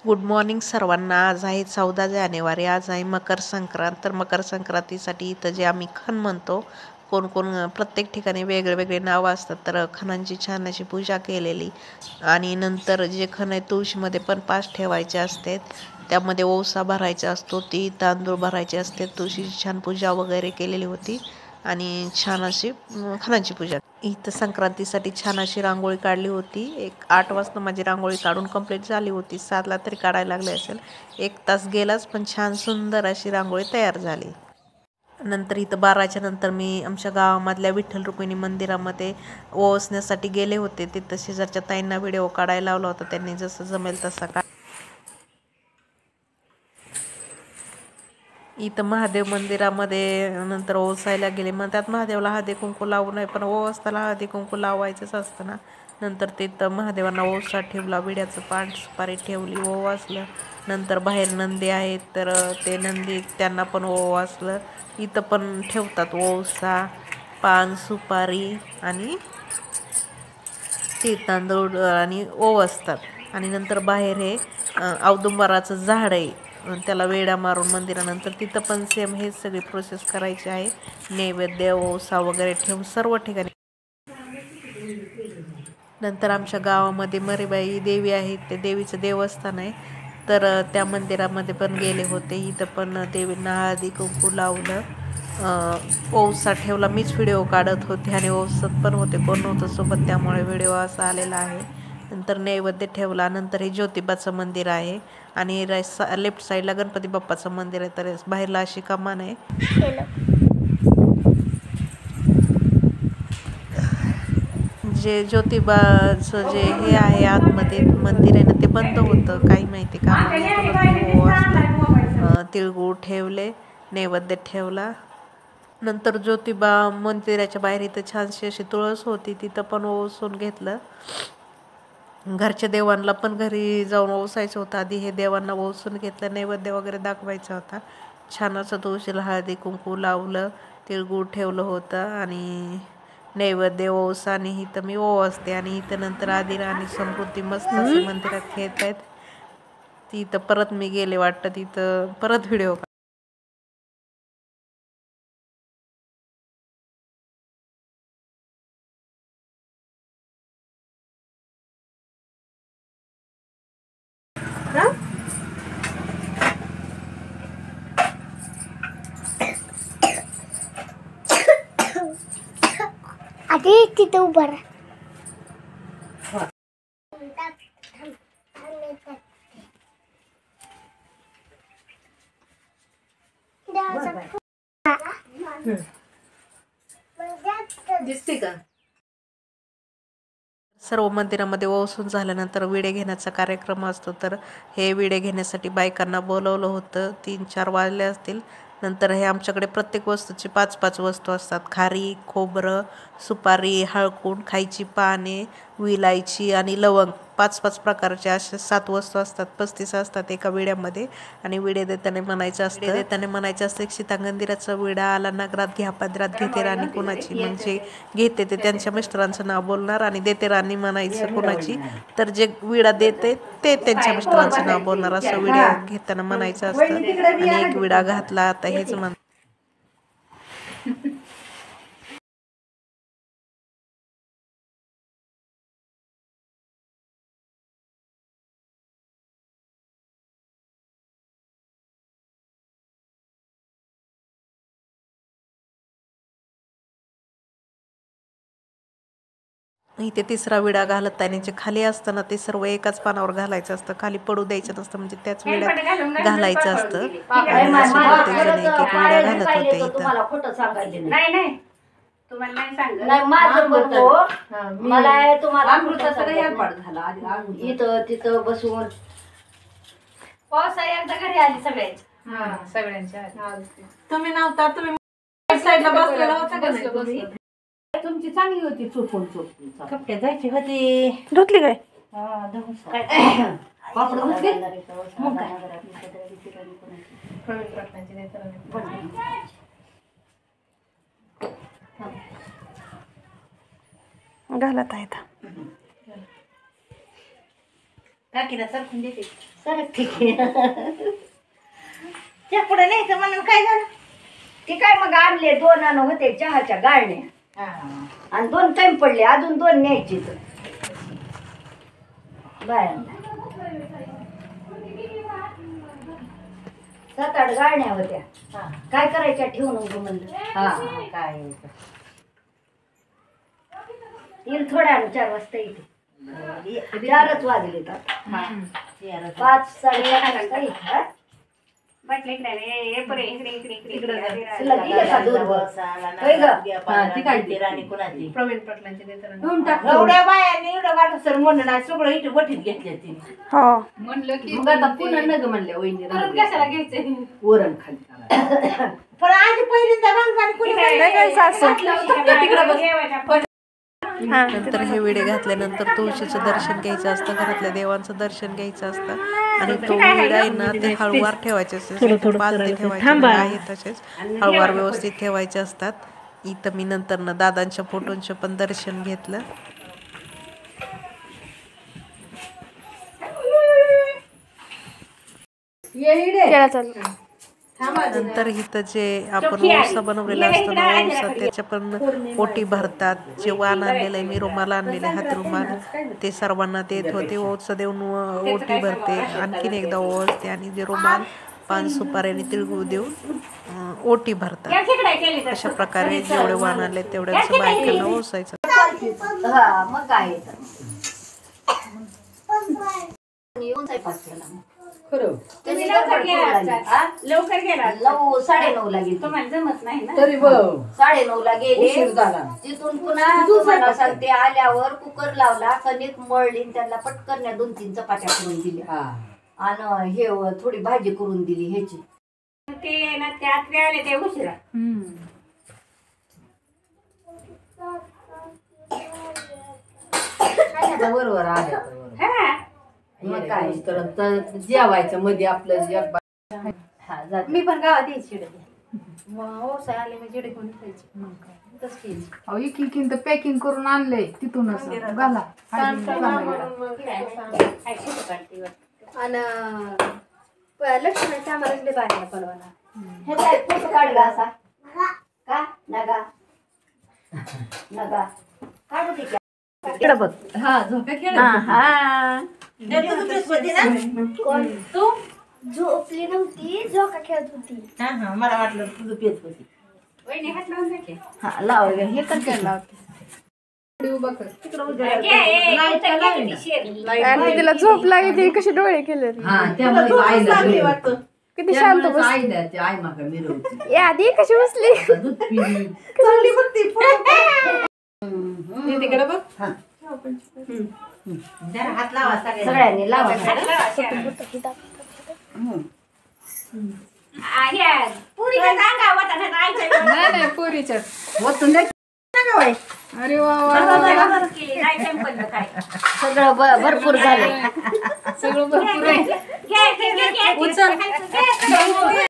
Good morning सर्वांना. आज आहे 14 जानेवारी. आज आहे मकर संक्रांत. तर मकर संक्रांतीसाठी इथं जे आम्ही खण म्हणतो, कोण कोण प्रत्येक ठिकाणी वेगळे वेगळे नावं असतात. तर खणांची छान अशी पूजा केलेली आणि नंतर जे खण आहे तुळशीमध्ये पण 5 ठेवायचे असते. त्यामध्ये ओवसा भरायचा असतो, ती तांदूळ भरायचे असते. तुळशीची छान पूजा वगैरे केलेली होती आणि छान अशी खणांची पूजा. इथं संक्रांतीसाठी छान अशी रांगोळी काढली होती. 8 वाजता माझी रांगोळी काढून कंप्लीट झाली होती. 7ला तरी काढायला लागले असेल. 1 तास गेलाच, पण छान सुंदर अशी रांगोळी तयार झाली. नंतर इथं 12च्या नंतर मी आमच्या गावामधल्या विठ्ठल रुक्मिणी मंदिरामध्ये ओवासण्यासाठी गेले होते. तिथं शेजारच्या ताईंना व्हिडिओ काढायला लावला होता. त्यांनी जसं जमेल तसा इथं महादेव मंदिरामध्ये नंतर ओवासायला गेले. मग त्यात महादेवला हळदी कुंकू लावू नये, पण ओवासताना हळदी कुंकू लावायचंच असतं ना. नंतर तिथं महादेवांना ओवसा ठेवला, विड्याचं पान सुपारी ठेवली, ओवासलं. नंतर बाहेर नंदी आहेत, तर ते नंदी त्यांना पण ओवासलं. इथं पण ठेवतात ओवसा, पान सुपारी आणि तीळ तांदूळ आणि ओवासतात. आणि नंतर बाहेर हे औदुंबराचं झाड आहे, त्याला वेडा मारून मंदिरानंतर तिथं पण सेम हेच सगळी प्रोसेस करायची आहे. नैवेद्य ओवसा वगैरे ठेवून सर्व ठिकाणी. नंतर आमच्या गावामध्ये मरीबाई देवी आहे, ते देवीचं देवस्थान आहे. तर त्या मंदिरामध्ये पण गेले होते. इथं पण देवींना हळदी कुंकू लावलं, ओवसा ठेवला. मीच व्हिडिओ काढत होते आणि ओवसत पण होते, कोण नव्हतं सोबत, त्यामुळे व्हिडिओ असा आलेला आहे. नंतर नैवेद्य ठेवला. नंतर हे ज्योतिबाचं मंदिर आहे आणि लेफ्ट साईडला गणपती बाप्पाचं मंदिर आहे. तर बाहेरला अशी कमान आहे. जे ज्योतिबाचं जे हे आहे आतमध्ये मंदिर आहे ना, ते बंद होतं, काही माहिती का म्हणून तिळगुळ ठेवले, नैवेद्य ठेवला. नंतर ज्योतिबा मंदिराच्या बाहेर इथं छानशी अशी तुळस होती, तिथं पण ओवसून घेतलं. घरच्या देवांना पण घरी जाऊन ओवसायचं होतं. आधी हे देवांना ओवसून घेतलं, नैवेद्य वगैरे दाखवायचा होता. छान असं तुळशीला हळदी कुंकू लावलं, तिळगुळ ठेवलं होतं आणि नैवेद्य ओवसा. आणि इथं मी ओवासते आणि इथं नंतर आदिरा आणि समृद्धी मस्त असे मंदिरात खेळत आहेत. तिथं परत मी गेले वाटतं, तिथं परत व्हिडिओ आधी तिथे उभा राहा. दिसते का? सर्व मंदिरामध्ये ओवसून झाल्यानंतर विडे घेण्याचा कार्यक्रम असतो. तर हे विडे घेण्यासाठी बायकांना बोलवलं होतं. 3-4 वाजले असतील. नंतर हे आमच्याकडे प्रत्येक वस्तूची 5-5 वस्तू असतात. खारी, खोबरं, सुपारी, हळकुंड, खायची पाने, विलायची आणि लवंग, 5-5 प्रकारचे अशा 7 वस्तू असतात. 35 असतात एका विड्यामध्ये. आणि विडे देताना म्हणायचं असतं, सीतागंधीराचा विडा आला नगरात, घ्या पदरात घेते राणी कुणाची. म्हणजे घेते ते त्यांच्या मिस्टरांचं नाव बोलणार आणि देते राणी म्हणायचं कुणाची. तर जे विडा देते ते त्यांच्या मिस्टरांचं नाव बोलणार, असं विडा घेताना म्हणायचं असतं. आणि एक विडा घातला, आता हेच म्हण इथे 3रा विडा घालत त्यांचे खाली असताना ते सर्व एकाच पानावर घालायचं असतं, खाली पडू द्यायचं नसतं, म्हणजे त्याच विड्यात घालायचं असतं. आणि असे प्रत्येक जण एक एक विडा घालत होते इथं. तुम्हाला नाही सांगत, नाही माझं पण हो, मला तुम्हाला इथं तिथं बसून पावसाळ्यात एकदा घरी आली सगळ्यांच्या. तुम्ही नव्हता, तुम्ही साईडला बसलेला होता का नाही तुम्ही? तुमची चांगली होती चुकून कपडे जायची होती. धुतली काय? पापड धुतले मग काय घालत आहेत. काकीला सरकून देते सर ठीक आहे त्या पुढे न्यायचं म्हणून काय झालं ते काय मग आणले 2 आणून होते चहाच्या गाळण्या आणि 2 टाइम पडले अजून 2 न्यायची बायांना 7-8 गाळण्या होत्या काय करायच्या ठेवून म्हणलं काय येईल थोड्या 4 वाजता येते 4च वाजले 5 साडेआठ वाजता येते प्रवीण पाटलांची एवढ्या बायाने एवढं गाठं सर म्हणलं नाही सगळं इथे वठीत घेतल्या तिने म्हणलं की मग आता पुन्हा नग म्हणल्या वहिनी कशाला घ्यायचंय वरण खाली पण आधी पहिल्यांदा माणसाने नंतर हे विडे घातल्यानंतर तुळशीचं दर्शन घ्यायचं असतं, घरातल्या देवांचं दर्शन घ्यायचं असतं आणि तो विडा आहे ना ते हळूवार ठेवायचे असते, पालते ठेवायचे आहे तसेच हळूवार व्यवस्थित ठेवायचे असतात. इथं मी नंतर ना दादांच्या फोटोंचे पण दर्शन घेतलं. नंतर इथं जे आपण ओसा बनवलेला असतो ना ओसा त्याच्या पण ओटी भरतात. जे वाण आणलेलं आहे मी रुमाल आणलेले हात रुमाल ते सर्वांना देत होते. ओसा देऊन ओटी भरते, आणखीन एकदा ओसते आणि जे रुमाल पान सुपारी आणि तिळगुळ देऊन ओटी भरतात. अशा प्रकारे जेवढे वाण आणले तेवढ्याच बायकांना ओसायचं. मग काय तुम्ही लवकर गेला 9:30 ला गेली तुम्हाला जमत नाही ना तरी 9:30 ला गेले तिथून पुन्हा तुम्हाला सांगते आल्यावर कुकर लावला कणिक मळली त्यांना पटकन 2-3 चपात्या करून दिल्या आणि हे थोडी भाजी करून दिली ह्याची ते ना त्यात आले ते उशिरा बरोबर आल्या मग काय तर जेवायचं मध्ये आपलं मी पण गावात यायची आले मी जिडे कोणी खायची पॅकिंग करून आणलंय तिथूनच घाला लक्ष्मणच्या आम्हाला बाहेर पडवाला हे काय फोटो काढला असा का नगा नगा काढू की बघ झोका खेळ कोण तू झोपली नव्हती झोका खेळत होती. मला वाटलं तुझं पेच होती वहिनी हात लावून घ्यायचे लाव हे कसं आणि तिला झोप लागली कशी डोळे केले किती शांत बसली आई मागा मिरवती आधी कशी बसली दूध पिली तिकडे बघ हात लावा सगळ्यांनी लावा नाही पुरीच्या अरे सगळं भरपूर झालं सगळं भरपूर आहे.